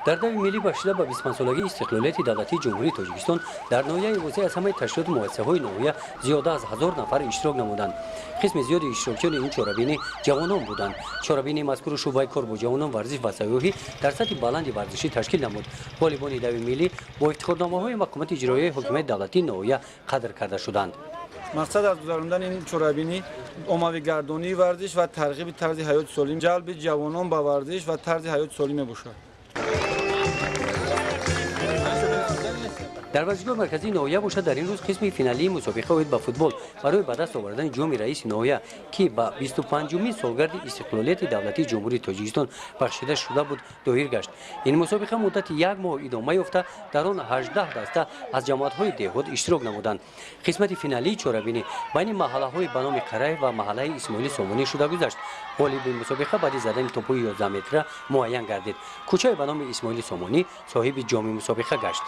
در دوی ملی باشیده با 20 سالگی استقلالیت دولتی جمهوری تاجیکستان در ناحیه وسیع از همه تشکیلات و مؤسسه‌های ناحیه زیاده از 1000 نفر اشتراک نمودند. قسم زیادی اشتراکیان این چهاربینی جوانان بودند. چهاربینی مذکور شعبه کار با جوانان ورزش و سیاحی در سطح بلند ورزشی تشکیل نمود. والیبال دوی ملی با افتخارنامه‌های مقامات اجرایی حکومت دولتی ناحیه قدر کرده شدند. مقصد از گذراندن این چهاربینی عمومی ورزش و ترغیب طرز حیات سالم، جلب جوانان به ورزش و طرز حیات سالم باشد. در ورزشگاه مرکزی ناحیه باشد در این روز قسم فینالی مسابقه اوید با فوتبال برای به دست آوردن جام رئیس ناحیه که با 25مین سالگرد استقلالیت دولتی جمهوری تاجیکستان بخشیده شده بود دایر گشت. این مسابقه مدت یک ماه ادامه یافته در آن 18 دسته از جماعت‌های دهات اشتراک نمودند. قسمت فینالی چهاربینی بین محله‌های به نام قره و محله اسماعیل سامانی شده گذشت. غالب مسابقه بعد زدن توپ‌های 11 متره معین گردید. کوچه به نام اسماعیل سامانی صاحب جام مسابقه گشت.